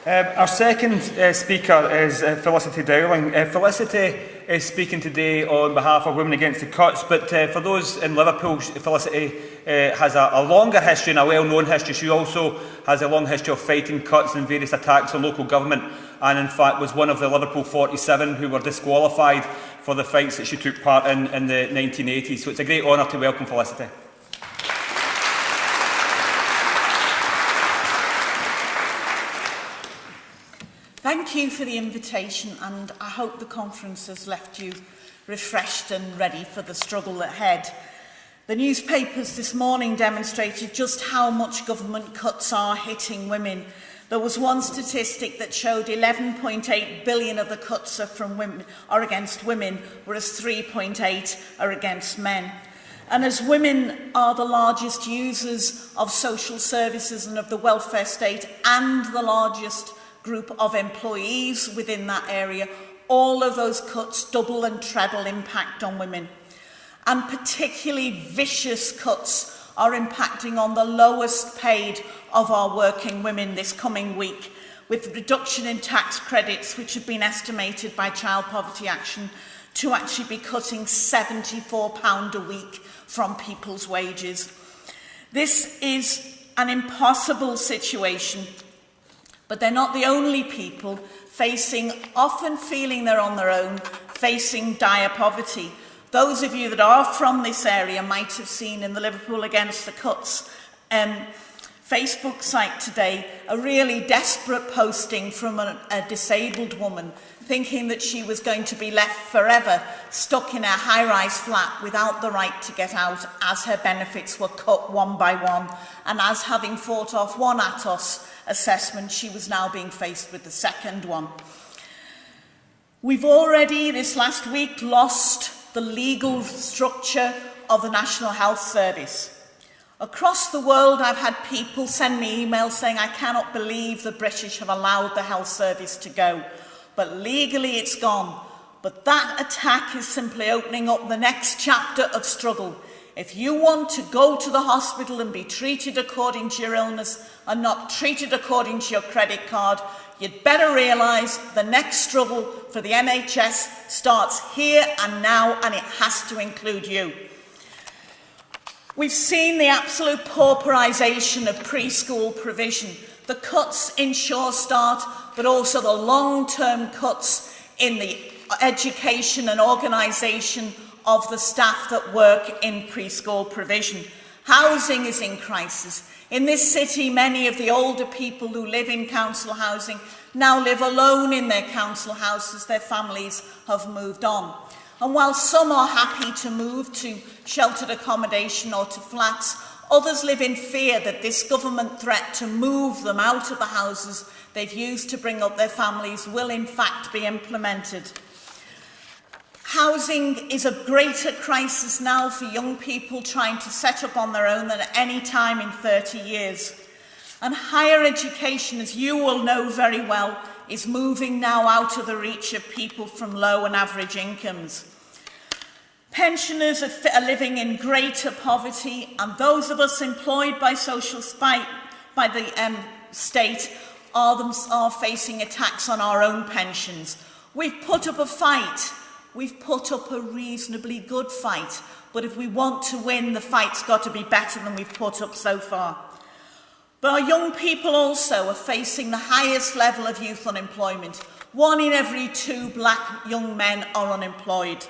Our second speaker is Felicity Dowling. Felicity is speaking today on behalf of Women Against the Cuts, but for those in Liverpool, Felicity has a longer history and a well-known history. She also has a long history of fighting cuts and various attacks on local government, and in fact was one of the Liverpool 47 who were disqualified for the fights that she took part in the 1980s. So it's a great honour to welcome Felicity. Thank you for the invitation, and I hope the conference has left you refreshed and ready for the struggle ahead. The newspapers this morning demonstrated just how much government cuts are hitting women. There was one statistic that showed 11.8 billion of the cuts are against women, whereas 3.8 are against men. And as women are the largest users of social services and of the welfare state, and the largest group of employees within that area, all of those cuts double and treble impact on women. And particularly vicious cuts are impacting on the lowest paid of our working women this coming week, with reduction in tax credits, which have been estimated by Child Poverty Action to actually be cutting £74 a week from people's wages. This is an impossible situation. But they're not the only people often feeling they're on their own, facing dire poverty. Those of you that are from this area might have seen in the Liverpool Against the Cuts Facebook site today a really desperate posting from a disabled woman thinking that she was going to be left forever stuck in a high-rise flat without the right to get out, as her benefits were cut one by one, and as, having fought off one Atos assessment, she was now being faced with the second one. We've already, this last week, lost the legal structure of the National Health Service. Across the world, I've had people send me emails saying, I cannot believe the British have allowed the health service to go. But legally it's gone. But that attack is simply opening up the next chapter of struggle. If you want to go to the hospital and be treated according to your illness and not treated according to your credit card, you'd better realise the next struggle for the NHS starts here and now, and it has to include you. We've seen the absolute pauperisation of preschool provision, the cuts in Sure Start, but also the long-term cuts in the education and organisation of the staff that work in preschool provision. Housing is in crisis. In this city, many of the older people who live in council housing now live alone in their council houses. Their families have moved on. And while some are happy to move to sheltered accommodation or to flats, others live in fear that this government threat to move them out of the houses they've used to bring up their families will in fact be implemented. Housing is a greater crisis now for young people trying to set up on their own than at any time in 30 years. And higher education, as you will know very well, is moving now out of the reach of people from low and average incomes. Pensioners are living in greater poverty, and those of us employed by by the state are facing attacks on our own pensions. We've put up a fight. We've put up a reasonably good fight, but if we want to win, the fight's got to be better than we've put up so far. But our young people also are facing the highest level of youth unemployment. 1 in every 2 black young men are unemployed.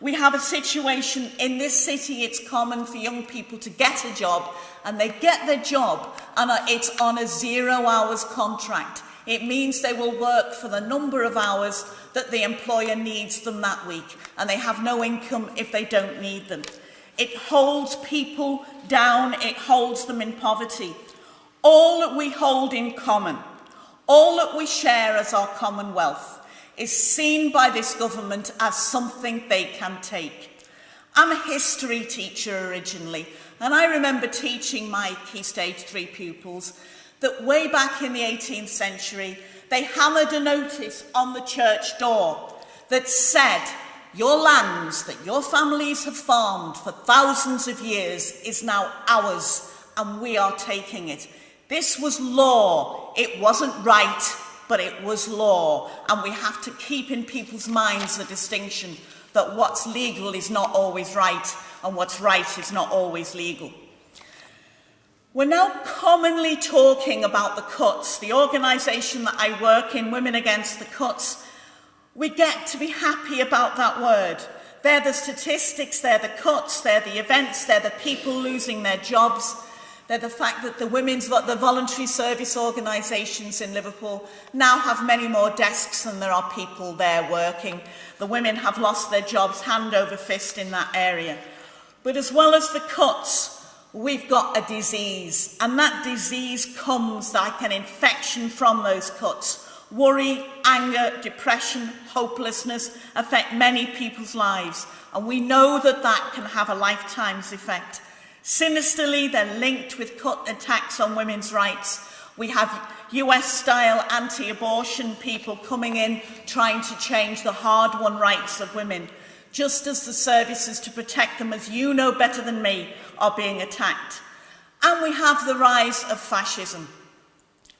We have a situation in this city, it's common for young people to get a job, and they get their job and it's on a 0 hours contract. It means they will work for the number of hours that the employer needs them that week, and they have no income if they don't need them. It holds people down, it holds them in poverty. All that we hold in common, all that we share as our commonwealth, is seen by this government as something they can take. I'm a history teacher originally, and I remember teaching my Key Stage 3 pupils that way back in the 18th century, they hammered a notice on the church door that said, your lands that your families have farmed for thousands of years is now ours, and we are taking it. This was law. It wasn't right, but it was law. And we have to keep in people's minds the distinction that what's legal is not always right, and what's right is not always legal. We're now commonly talking about the cuts. The organisation that I work in, Women Against the Cuts, we get to be happy about that word. They're the statistics, they're the cuts, they're the events, they're the people losing their jobs. They're the fact that the voluntary service organisations in Liverpool now have many more desks than there are people there working. The women have lost their jobs hand over fist in that area. But as well as the cuts, we've got a disease, and that disease comes like an infection from those cuts. Worry, anger, depression, hopelessness affect many people's lives, and we know that that can have a lifetime's effect. Sinisterly, they're linked with cut attacks on women's rights. We have US-style anti-abortion people coming in trying to change the hard-won rights of women, just as the services to protect them, as you know better than me, are being attacked. And we have the rise of fascism.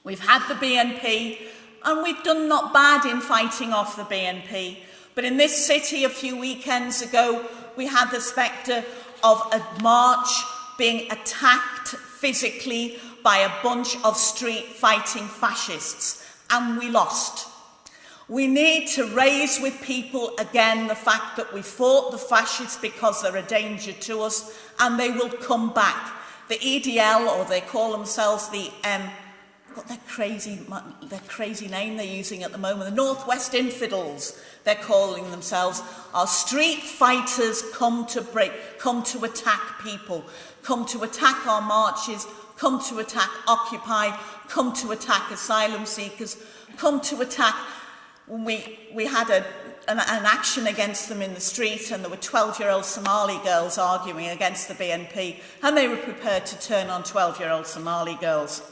We've had the BNP, and we've done not bad in fighting off the BNP. But in this city a few weekends ago, we had the spectre of a march being attacked physically by a bunch of street-fighting fascists, and we lost. We need to raise with people again the fact that we fought the fascists because they're a danger to us, and they will come back. The EDL, or they call themselves the got their crazy name they're using at the moment, the Northwest Infidels, they're calling themselves, are street fighters come to attack people, come to attack our marches, come to attack Occupy, come to attack asylum seekers, come to attack. When we had an action against them in the street, and there were 12-year-old Somali girls arguing against the BNP, and they were prepared to turn on 12-year-old Somali girls.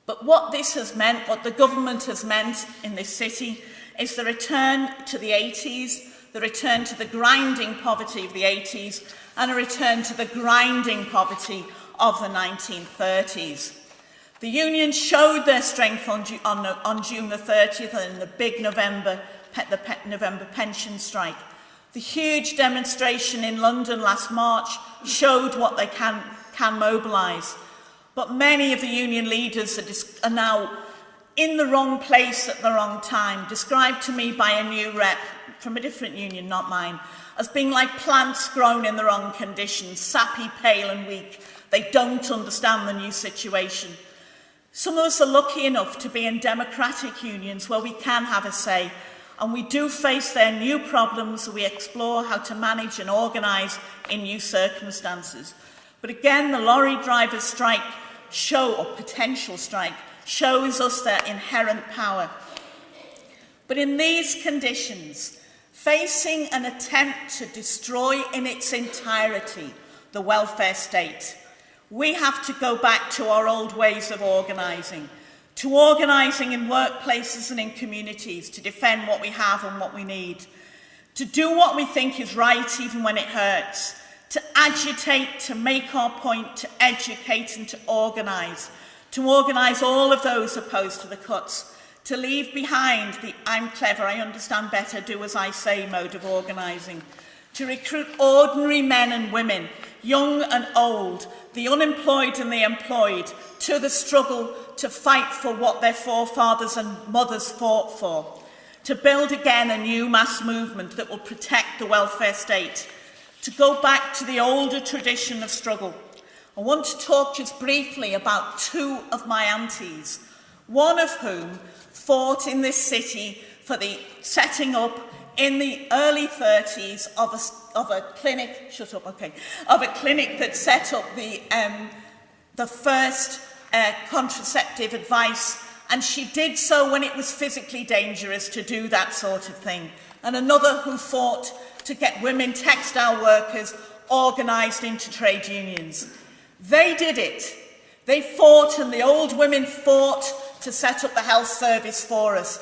But what this has meant, what the government has meant in this city, is the return to the 80s, the return to the grinding poverty of the 80s, and a return to the grinding poverty of the 1930s. The unions showed their strength on June the 30th and in the big November pension strike. The huge demonstration in London last March showed what they can mobilise. But many of the union leaders are now in the wrong place at the wrong time, described to me by a new rep from a different union, not mine, as being like plants grown in the wrong conditions, sappy, pale and weak. They don't understand the new situation. Some of us are lucky enough to be in democratic unions where we can have a say, and we do face their new problems. We explore how to manage and organise in new circumstances. But again, the lorry drivers' strike or potential strike, shows us their inherent power. But in these conditions, facing an attempt to destroy in its entirety the welfare state, we have to go back to our old ways of organising, to organising in workplaces and in communities, to defend what we have and what we need, to do what we think is right even when it hurts, to agitate, to make our point, to educate and to organise all of those opposed to the cuts, to leave behind the I'm clever, I understand better, do as I say mode of organising, to recruit ordinary men and women, young and old, the unemployed and the employed, to the struggle to fight for what their forefathers and mothers fought for, to build again a new mass movement that will protect the welfare state, to go back to the older tradition of struggle. I want to talk just briefly about two of my aunties, one of whom fought in this city for the setting up in the early 30s of a clinic, of a clinic that set up the first contraceptive advice, and she did so when it was physically dangerous to do that sort of thing. And another who fought to get women textile workers organised into trade unions. They did it. They fought, and the old women fought to set up the health service for us.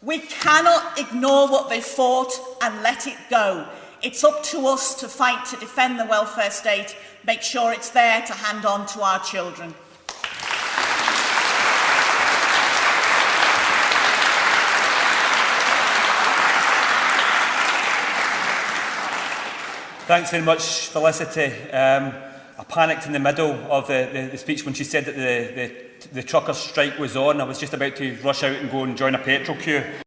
We cannot ignore what they fought and let it go. It's up to us to fight to defend the welfare state, make sure it's there to hand on to our children. Thanks very much, Felicity. I panicked in the middle of the speech when she said that the truckers' strike was on. I was just about to rush out and go and join a petrol queue.